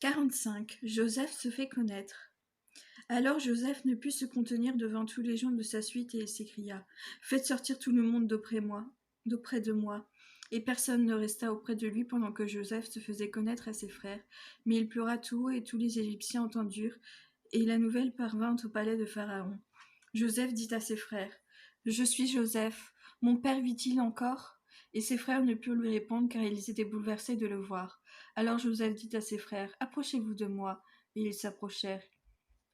45. Joseph se fait connaître. Alors Joseph ne put se contenir devant tous les gens de sa suite et il s'écria : « Faites sortir tout le monde d'auprès de moi. » Et personne ne resta auprès de lui pendant que Joseph se faisait connaître à ses frères. Mais il pleura tout haut et tous les Égyptiens entendirent, et la nouvelle parvint au palais de Pharaon. Joseph dit à ses frères : « Je suis Joseph. Mon père vit-il encore ? » Et ses frères ne purent lui répondre car ils étaient bouleversés de le voir. Alors Joseph dit à ses frères : « Approchez-vous de moi. » Et ils s'approchèrent.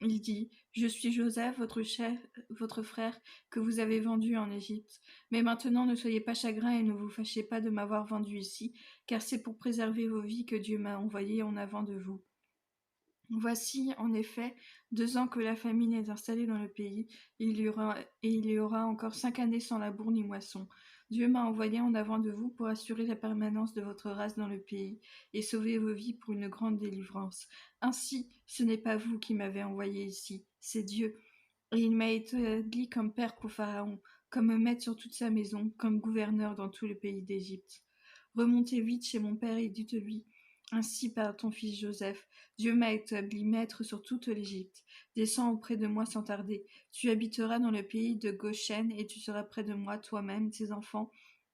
Il dit : « Je suis Joseph, votre frère, que vous avez vendu en Égypte. Mais maintenant ne soyez pas chagrins et ne vous fâchez pas de m'avoir vendu ici, car c'est pour préserver vos vies que Dieu m'a envoyé en avant de vous. Voici, en effet, 2 ans que la famine est installée dans le pays, et il y aura encore 5 années sans labour ni moisson. Dieu m'a envoyé en avant de vous pour assurer la permanence de votre race dans le pays, et sauver vos vies pour une grande délivrance. Ainsi, ce n'est pas vous qui m'avez envoyé ici, c'est Dieu. Et il m'a établi comme père pour Pharaon, comme maître sur toute sa maison, comme gouverneur dans tout le pays d'Égypte. Remontez vite chez mon père et dites-lui : ainsi par ton fils Joseph, Dieu m'a établi maître sur toute l'Égypte. Descends auprès de moi sans tarder. Tu habiteras dans le pays de Goshen et tu seras près de moi, toi-même, tes enfants,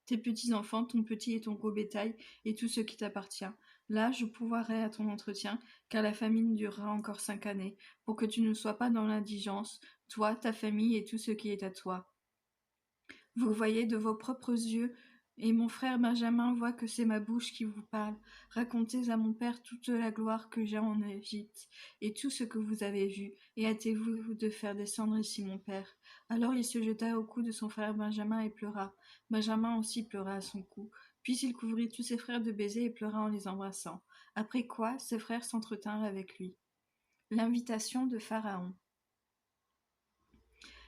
tes petits-enfants, ton petit et ton gros bétail, et tout ce qui t'appartient. Là, je pourvoirai à ton entretien, car la famine durera encore 5 années, pour que tu ne sois pas dans l'indigence, toi, ta famille et tout ce qui est à toi. Vous voyez de vos propres yeux, et mon frère Benjamin voit que c'est ma bouche qui vous parle. Racontez à mon père toute la gloire que j'ai en Égypte, et tout ce que vous avez vu, et hâtez-vous de faire descendre ici mon père. Alors il se jeta au cou de son frère Benjamin et pleura. Benjamin aussi pleura à son cou. Puis il couvrit tous ses frères de baisers et pleura en les embrassant. Après quoi, ses frères s'entretinrent avec lui. L'invitation de Pharaon.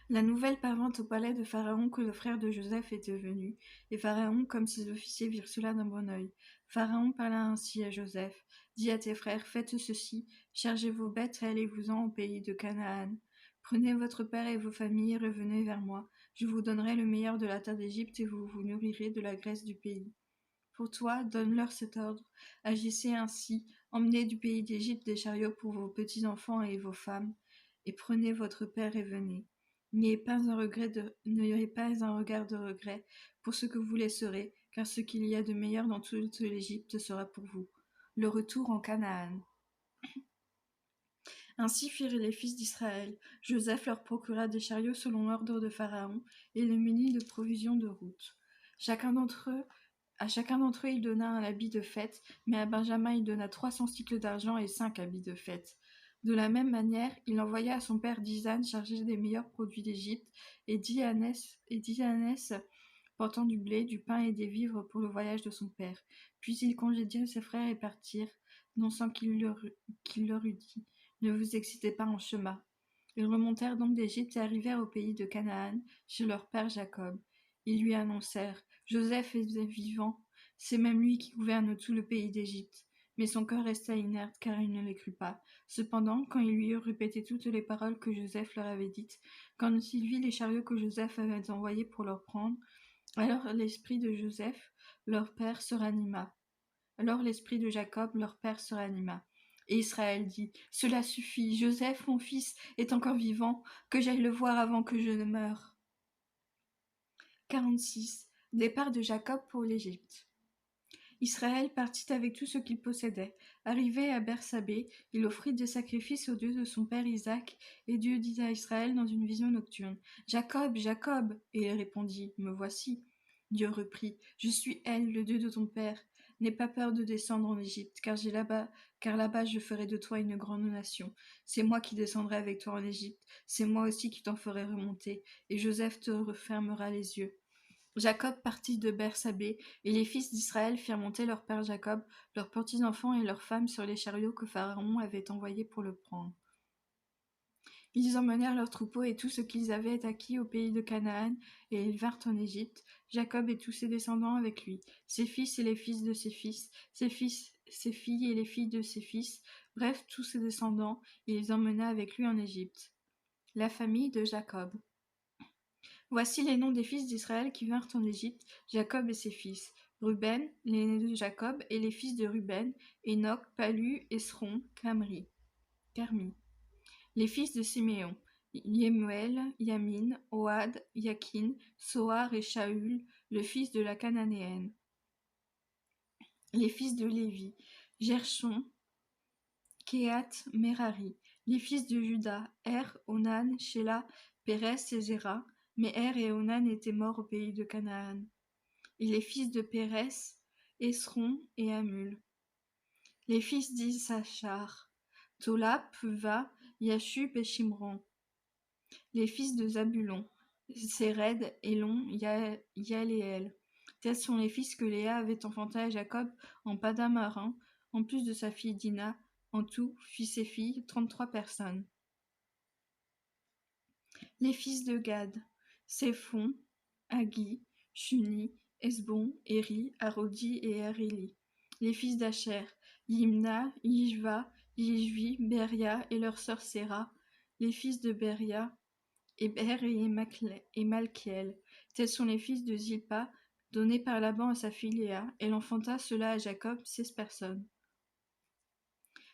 La nouvelle parvint au palais de Pharaon que le frère de Joseph était venu, et Pharaon, comme ses officiers, virent cela d'un bon œil. Pharaon parla ainsi à Joseph : « Dis à tes frères, faites ceci, chargez vos bêtes et allez-vous-en au pays de Canaan. Prenez votre père et vos familles et revenez vers moi. Je vous donnerai le meilleur de la terre d'Égypte et vous vous nourrirez de la graisse du pays. Pour toi, donne-leur cet ordre. Agissez ainsi, emmenez du pays d'Égypte des chariots pour vos petits-enfants et vos femmes, et prenez votre père et venez. N'ayez pas un regard de regret pour ce que vous laisserez, car ce qu'il y a de meilleur dans toute l'Égypte sera pour vous. Le retour en Canaan. Ainsi firent les fils d'Israël. Joseph leur procura des chariots selon l'ordre de Pharaon, et les munit de provisions de route. À chacun d'entre eux, il donna un habit de fête, mais à Benjamin, il donna 300 cycles d'argent et 5 habits de fête. De la même manière, il envoya à son père 10 ânes chargés des meilleurs produits d'Égypte, et 10 ânesses portant du blé, du pain et des vivres pour le voyage de son père. Puis il congédia ses frères et partirent, non sans qu'il leur eût dit : ne vous excitez pas en chemin. Ils remontèrent donc d'Égypte et arrivèrent au pays de Canaan, chez leur père Jacob. Ils lui annoncèrent : Joseph est vivant, c'est même lui qui gouverne tout le pays d'Égypte. Mais son cœur resta inerte, car il ne les crut pas. Cependant, quand ils lui eurent répété toutes les paroles que Joseph leur avait dites, quand il vit les chariots que Joseph avait envoyés pour leur prendre, alors l'esprit de Joseph, leur père, se ranima. Alors l'esprit de Jacob, leur père, se ranima. Et Israël dit : cela suffit, Joseph, mon fils, est encore vivant, que j'aille le voir avant que je ne meure. 46. Départ de Jacob pour l'Égypte. Israël partit avec tout ce qu'il possédait. Arrivé à Bersabée, il offrit des sacrifices au Dieu de son père Isaac, et Dieu dit à Israël dans une vision nocturne : Jacob, Jacob. Et il répondit : me voici. Dieu reprit : je suis El, le Dieu de ton père. N'aie pas peur de descendre en Égypte, car là-bas je ferai de toi une grande nation. C'est moi qui descendrai avec toi en Égypte, c'est moi aussi qui t'en ferai remonter, et Joseph te refermera les yeux. Jacob partit de Bersabée, et les fils d'Israël firent monter leur père Jacob, leurs petits-enfants et leurs femmes sur les chariots que Pharaon avait envoyés pour le prendre. Ils emmenèrent leurs troupeaux et tout ce qu'ils avaient acquis au pays de Canaan, et ils vinrent en Égypte, Jacob et tous ses descendants avec lui, ses fils et les fils de ses fils, ses filles et les filles de ses fils, bref, tous ses descendants, et ils emmena avec lui en Égypte. La famille de Jacob. Voici les noms des fils d'Israël qui vinrent en Égypte, Jacob et ses fils. Ruben, l'aîné de Jacob, et les fils de Ruben, Enoch, Palu, Esron, Carmi. Les fils de Siméon, Yemuel, Yamin, Ohad, Yakin, Soar et Shaul, le fils de la Cananéenne. Les fils de Lévi, Gershon, Kehat, Merari. Les fils de Juda, Onan, Shéla, Pérez et Zéra. Mais et Onan étaient morts au pays de Canaan. Et les fils de Pérez, Esron et Hamul. Les fils d'Issachar, Tola, Puva, Yashub et Shimron. Les fils de Zabulon, Séred, Élon, Yaléel. Tels sont les fils que Léa avait enfantés à Jacob en Padam-aram, en plus de sa fille Dina. En tout, fils et filles, 33 personnes. Les fils de Gad, Séphon, Hagi, Shuni, Esbon, Éri, Arodi et Arili. Les fils d'Acher, Yimna, Yishva, Yishvi, Beria et leur sœur Séra. Les fils de Beria, Héber et Malkiel. Tels sont les fils de Zilpa, donnés par Laban à sa fille Léa. Elle enfanta cela à Jacob, 16 personnes.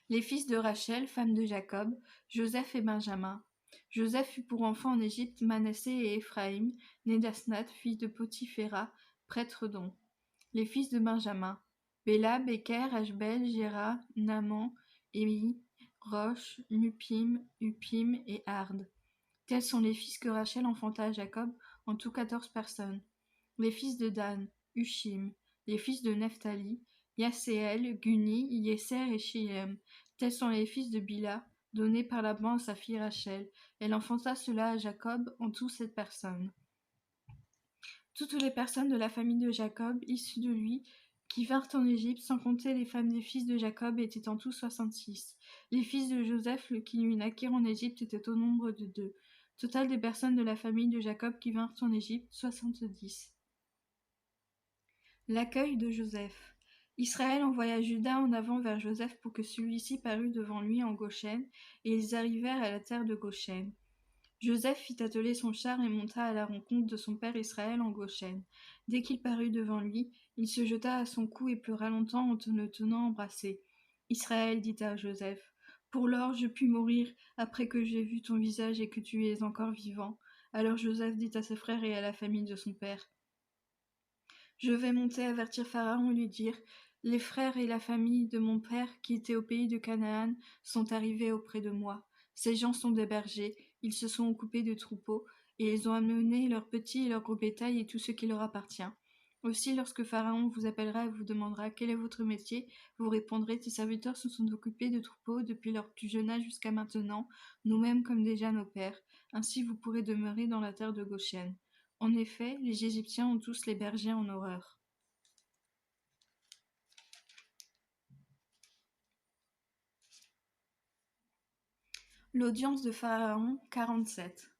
Les fils de Rachel, femme de Jacob, Joseph et Benjamin. Joseph eut pour enfant en Égypte Manassé et Éphraïm, né d'Asnath, fille de Potiphéra, prêtre d'On. Les fils de Benjamin, Béla, Beker, Ashbel, Géra, Naaman, Émi, Roche, Mupim, Upim et Ard. Tels sont les fils que Rachel enfanta à Jacob, en tout 14 personnes. Les fils de Dan, Hushim. Les fils de Nephtali, Yasséel, Guni, Yesser et Shilem. Tels sont les fils de Bila, donnés par Laban à sa fille Rachel. Elle enfanta cela à Jacob, en tout 7 personnes. Toutes les personnes de la famille de Jacob, issues de lui, qui vinrent en Égypte, sans compter les femmes des fils de Jacob, étaient en tout 66. Les fils de Joseph, qui lui naquirent en Égypte, étaient au nombre de 2. Total des personnes de la famille de Jacob qui vinrent en Égypte, 70. L'accueil de Joseph. Israël envoya Juda en avant vers Joseph pour que celui-ci parût devant lui en Goshen, et ils arrivèrent à la terre de Goshen. Joseph fit atteler son char et monta à la rencontre de son père Israël en Goshen. Dès qu'il parut devant lui, il se jeta à son cou et pleura longtemps en le tenant embrassé. Israël dit à Joseph, « Pour lors je puis mourir après que j'ai vu ton visage et que tu es encore vivant. » Alors Joseph dit à ses frères et à la famille de son père, « Je vais monter avertir Pharaon et lui dire, « Les frères et la famille de mon père qui étaient au pays de Canaan sont arrivés auprès de moi. Ces gens sont des bergers, ils se sont occupés de troupeaux, et ils ont amené leurs petits et leurs gros bétail et tout ce qui leur appartient. Aussi, lorsque Pharaon vous appellera et vous demandera quel est votre métier, vous répondrez, tes serviteurs se sont occupés de troupeaux depuis leur plus jeune âge jusqu'à maintenant, nous-mêmes comme déjà nos pères. Ainsi vous pourrez demeurer dans la terre de Goshen. En effet, les Égyptiens ont tous les bergers en horreur. » L'audience de Pharaon, 47.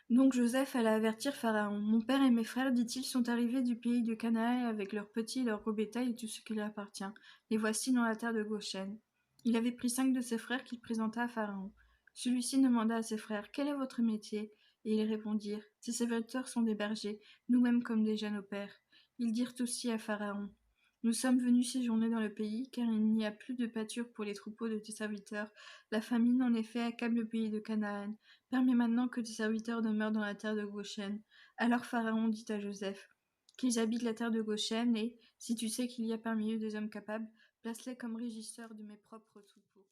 Donc Joseph alla avertir Pharaon. « Mon père et mes frères, dit-il, sont arrivés du pays de Canaan avec leurs petits, leurs gros bétail et tout ce qui leur appartient. Les voici dans la terre de Goshen. » Il avait pris 5 de ses frères qu'il présenta à Pharaon. Celui-ci demanda à ses frères, « Quel est votre métier ?» Et ils répondirent, « Tes serviteurs sont des bergers, nous-mêmes comme déjà nos pères. » Ils dirent aussi à Pharaon, « Nous sommes venus séjourner dans le pays, car il n'y a plus de pâture pour les troupeaux de tes serviteurs. La famine, en effet, accable le pays de Canaan. Permets maintenant que tes serviteurs demeurent dans la terre de Goshen. » Alors Pharaon dit à Joseph, « Qu'ils habitent la terre de Goshen, et, si tu sais qu'il y a parmi eux des hommes capables, place-les comme régisseurs de mes propres troupeaux. »